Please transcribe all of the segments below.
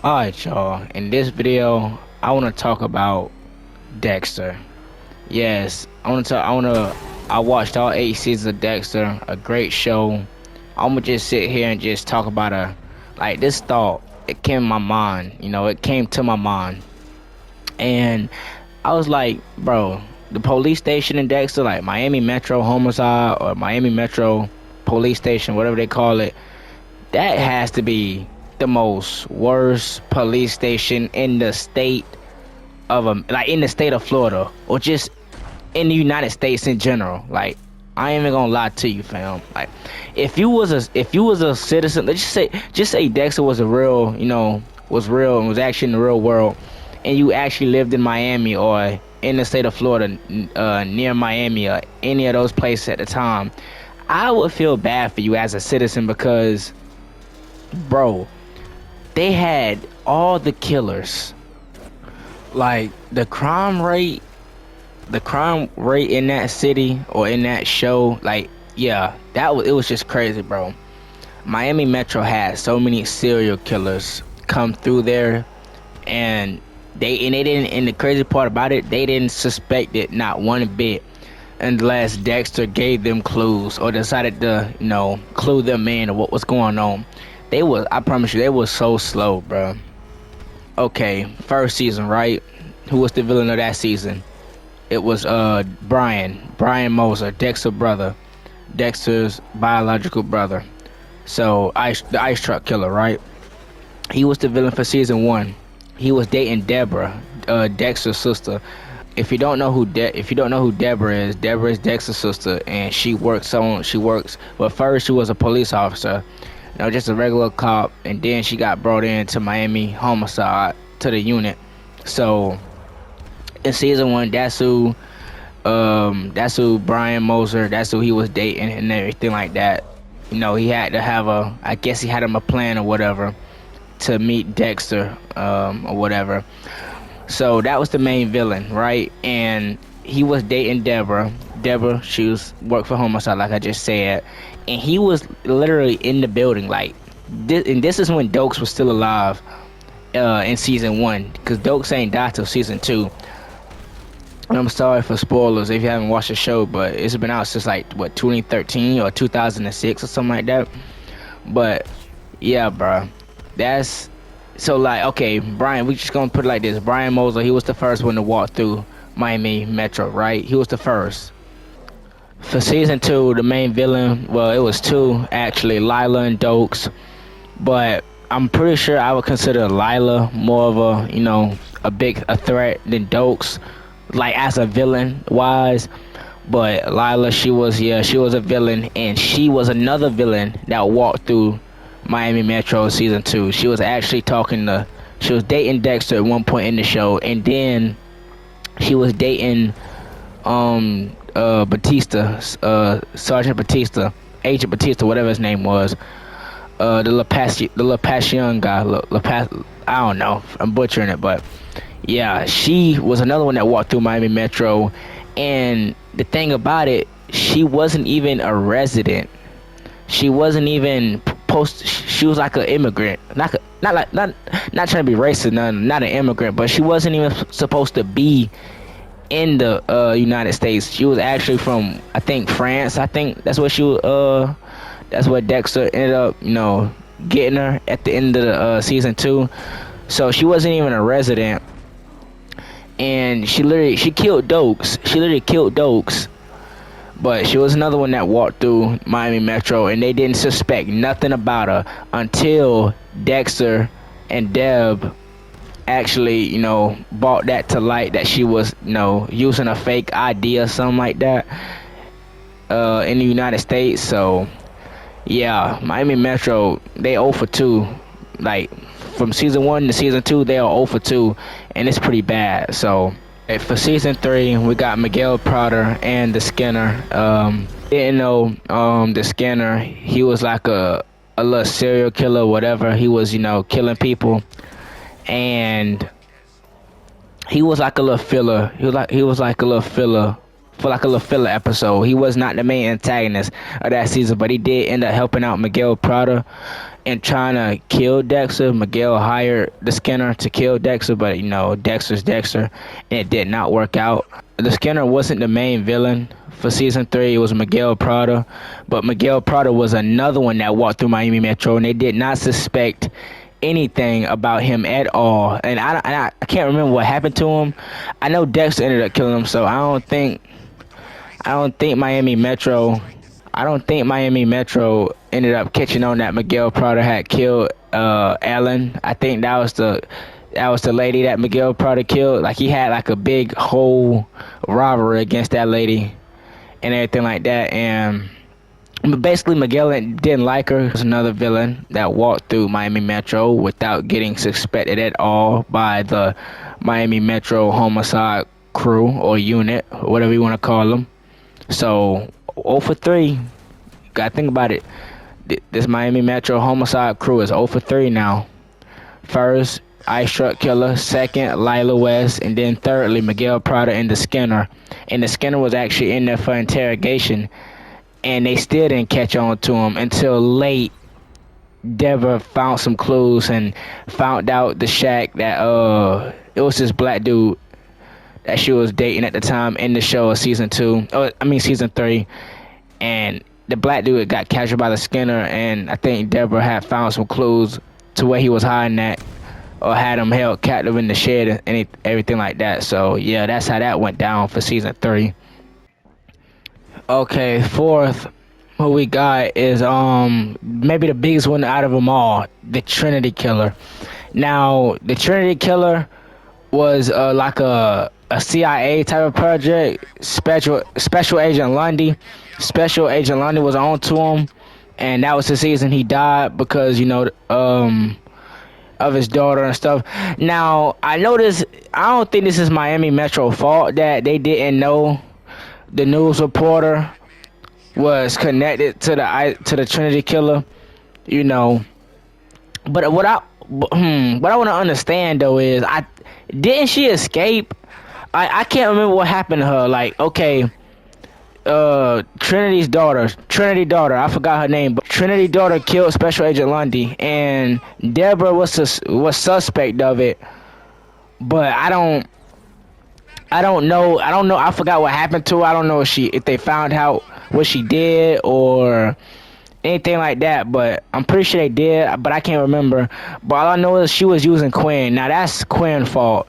Alright, y'all. In this video, I want to talk about Dexter. Yes, I watched all 8 seasons of Dexter, a great show. I'm gonna just sit here and just talk about this thought. It came in my mind, it came to my mind. And I was like, bro, the police station in Dexter, like Miami Metro Homicide or Miami Metro Police Station, whatever they call it, that has to be the most worst police station in the state in the state of Florida, or just in the United States in general. Like, I ain't even gonna lie to you, fam. Like, if you was a citizen, let's just say Dexter was a real, was real and was actually in the real world, and you actually lived in Miami or in the state of Florida, near Miami or any of those places at the time, I would feel bad for you as a citizen because, bro, they had all the killers. Like, the crime rate in that city or in that show, like, yeah, it was just crazy, bro. Miami Metro had so many serial killers come through there, and they didn't, and the crazy part about it, they didn't suspect it not one bit unless Dexter gave them clues or decided to, clue them in or what was going on. I promise you, they was so slow, bro. Okay, first season, right? Who was the villain of that season? It was Brian Moser, Dexter's brother, Dexter's biological brother. So the ice truck killer, right? He was the villain for season 1. He was dating Deborah, Dexter's sister. If you don't know who Deborah is Dexter's sister, and well, first she was a police officer, just a regular cop, and then she got brought into Miami homicide to the unit. So in season 1, that's who Brian Moser, that's who he was dating and everything like that. He had to have I guess he had him a plan or whatever to meet Dexter, or whatever. So that was the main villain, right? And he was dating Deborah. She worked for homicide, like I just said, and he was literally in the building, like and this is when Dokes was still alive, in season 1, because Dokes ain't died till season 2. And I'm sorry for spoilers if you haven't watched the show, but it's been out since, like, what, 2013 or 2006 or something like that. But yeah, bro, that's so, like, okay, Brian, we just gonna put it like this. Brian Moser, he was the first one to walk through Miami Metro, right? He was the first. For season 2, the main villain, well, it was two actually, Lila and Dokes, but I'm pretty sure I would consider Lila more of a threat than Dokes, like, as a villain wise. But Lila, she was a villain, and she was another villain that walked through Miami Metro season 2. She was dating Dexter at one point in the show, and then she was dating Batista, Sergeant Batista, Agent Batista, whatever his name was, the LaPassion guy. I don't know, I'm butchering it, but yeah, she was another one that walked through Miami Metro. And the thing about it, she wasn't even a resident. She wasn't even she was like an immigrant, not trying to be racist, not an immigrant, but she wasn't even supposed to be in the United States. She was actually from, I think, France. I think that's what that's what Dexter ended up, getting her at the end of the season 2. So she wasn't even a resident, and she killed Dokes. She literally killed Dokes. But she was another one that walked through Miami Metro, and they didn't suspect nothing about her until Dexter and Deb actually, brought that to light, that she was, using a fake ID or something like that, in the United States. So yeah, Miami Metro, they 0 for 2. Like, from season 1 to season 2, they are 0 for 2, and it's pretty bad. So for season 3, we got Miguel Prater and the Skinner. Didn't know the Skinner, he was like a little serial killer, whatever. He was, killing people, and he was like a little filler. He was like a little filler for like a little filler episode. He was not the main antagonist of that season, but he did end up helping out Miguel Prater, and trying to kill Dexter. Miguel hired the Skinner to kill Dexter, but Dexter's Dexter, and it did not work out. The Skinner wasn't the main villain for season 3. It was Miguel Prada, but Miguel Prada was another one that walked through Miami Metro, and they did not suspect anything about him at all. And I can't remember what happened to him. I know Dexter ended up killing him, so I don't think Miami Metro. I don't think Miami Metro ended up catching on that Miguel Prada had killed Ellen. I think that was the lady that Miguel Prada killed. Like, he had like a big whole robbery against that lady and everything like that. But basically, Miguel didn't like her. There's another villain that walked through Miami Metro without getting suspected at all by the Miami Metro homicide crew or unit, or whatever you want to call them. So 0 for 3. Gotta think about it. This Miami Metro homicide crew is 0 for 3 now. First, Ice Truck Killer. Second, Lila West. And then thirdly, Miguel Prada and the Skinner. And the Skinner was actually in there for interrogation. And they still didn't catch on to him until late. Deborah found some clues and found out the shack that it was this black dude that she was dating at the time in the show of season 3. And the black dude got captured by the Skinner, and I think Deborah had found some clues to where he was hiding at, or had him held captive in the shed and everything like that. So yeah, that's how that went down for season 3. Okay, fourth, who we got is maybe the biggest one out of them all, the Trinity Killer. Now, the Trinity Killer was like a CIA type of project. Special Agent Lundy. Special Agent Lundy was on to him, and that was the season he died because of his daughter and stuff. Now, I don't think this is Miami Metro fault that they didn't know the news reporter was connected to the Trinity Killer, But what I want to understand though is, didn't she escape? I can't remember what happened to her. Like, okay, Trinity's daughter, I forgot her name, but Trinity's daughter killed Special Agent Lundy, and Deborah was suspect of it. But I don't know. I forgot what happened to her. I don't know if they found out what she did or anything like that, but I'm pretty sure they did, but I can't remember. But all I know is she was using Quinn. Now that's Quinn's fault.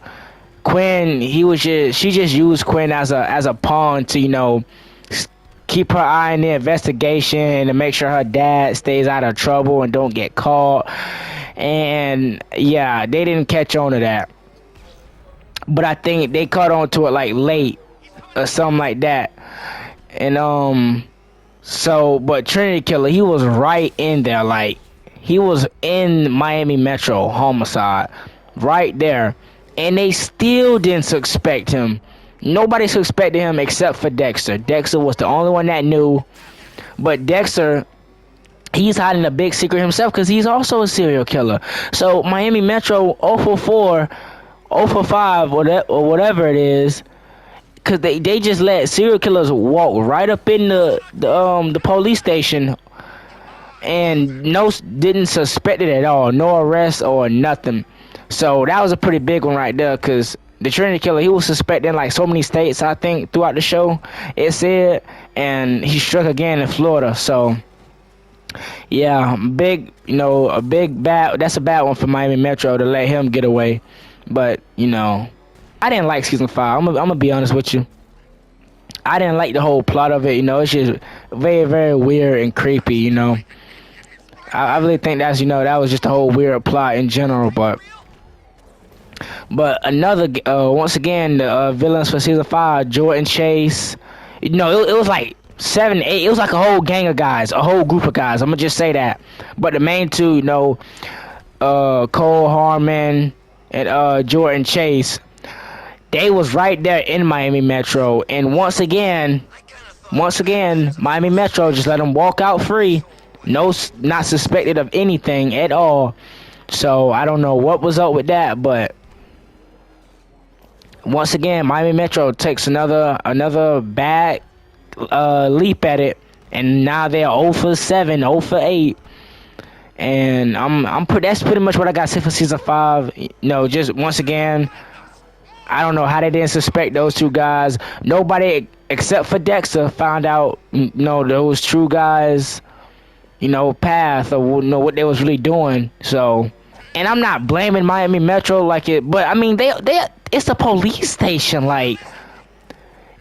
Quinn, she just used Quinn as a pawn to, keep her eye on the investigation and to make sure her dad stays out of trouble and don't get caught. And yeah, they didn't catch on to that. But I think they caught on to it like late or something like that. And but Trinity Killer, he was right in there. Like, he was in Miami Metro homicide right there, and they still didn't suspect him. Nobody suspected him except for Dexter. Dexter was the only one that knew. But Dexter, he's hiding a big secret himself because he's also a serial killer. So Miami Metro 0 for 4, 0 for 5, or whatever it is, because they just let serial killers walk right up in the police station and didn't suspect it at all. No arrest or nothing. So that was a pretty big one right there, because the Trinity Killer, he was suspected in like so many states, I think, throughout the show, it said, and he struck again in Florida. So yeah, a big bad. That's a bad one for Miami Metro to let him get away. But I didn't like season 5. I'm gonna be honest with you. I didn't like the whole plot of it. It's just very, very weird and creepy. I really think that's that was just a whole weird plot in general. But another once again, the villains for season 5, Jordan Chase. It was like 7, 8. It was like a whole gang of guys, a whole group of guys. I'm gonna just say that. But the main two, Cole Harmon and Jordan Chase, they was right there in Miami Metro, and once again, Miami Metro just let them walk out free, not suspected of anything at all. So I don't know what was up with that, but once again, Miami Metro takes another bad leap at it, and now they're 0 for 7, 0 for 8. And that's pretty much what I got to say for season 5. You know, just once again, I don't know how they didn't suspect those two guys. Nobody except for Dexter found out, you know, those true guys, you know, path, or you know what they was really doing. So, and I'm not blaming Miami Metro like it, but I mean they it's a police station, like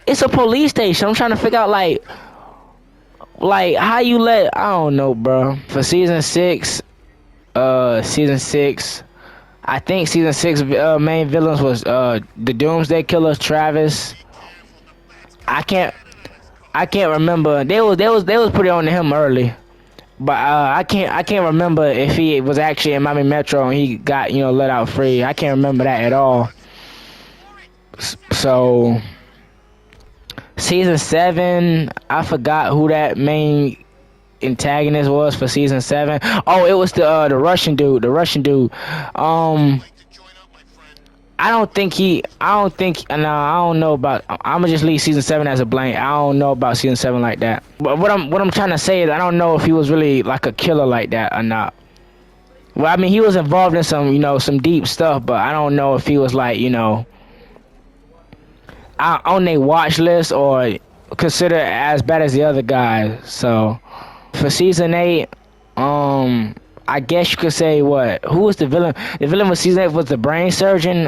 it's a police station. I'm trying to figure out like how you let, I don't know, bro. For season 6, I think season 6 main villains was the Doomsday Killer, Travis. I can't remember. They was pretty on to him early. But I can't remember if he was actually in Miami Metro and he got, you know, let out free. I can't remember that at all. So season 7, I forgot who that main antagonist was for season 7. Oh, it was the Russian dude. I don't think, no, I don't know about, I'm gonna just leave season 7 as a blank. I don't know about season 7 like that. But what I'm trying to say is I don't know if he was really like a killer like that or not. Well, I mean, he was involved in some, you know, some deep stuff, but I don't know if he was like, you know, on their watch list or considered as bad as the other guys. So for season 8, I guess you could say who was the villain? The villain for season 8 was the brain surgeon.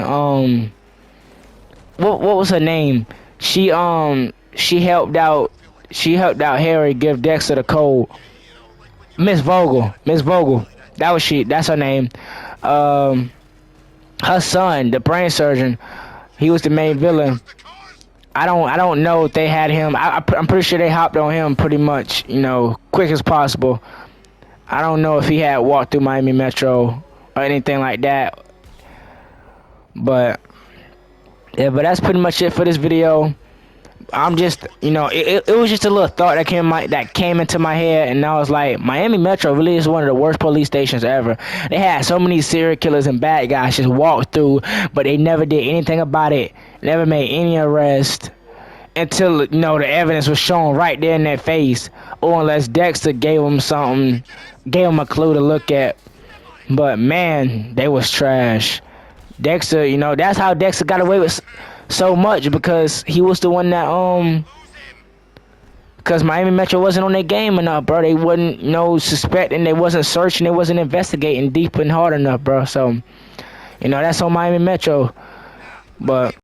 What was her name? She helped out Harry give Dexter the code. Miss Vogel. That's her name. Her son, the brain surgeon, he was the main villain. I don't know if they had him. I'm pretty sure they hopped on him pretty much, you know, quick as possible. I don't know if he had walked through Miami Metro or anything like that. But yeah, but that's pretty much it for this video. I'm just, you know, it was just a little thought that came into my head, and I was like, Miami Metro really is one of the worst police stations ever. They had so many serial killers and bad guys just walk through, but they never did anything about it. Never made any arrest until, you know, the evidence was shown right there in their face, or unless Dexter gave them something, gave them a clue to look at. But man, they was trash. Dexter, you know, that's how Dexter got away with so much, because he was the one that because Miami Metro wasn't on their game enough, bro. They wasn't, you know, suspecting, they wasn't searching, they wasn't investigating deep and hard enough, bro. So, you know, that's on Miami Metro. But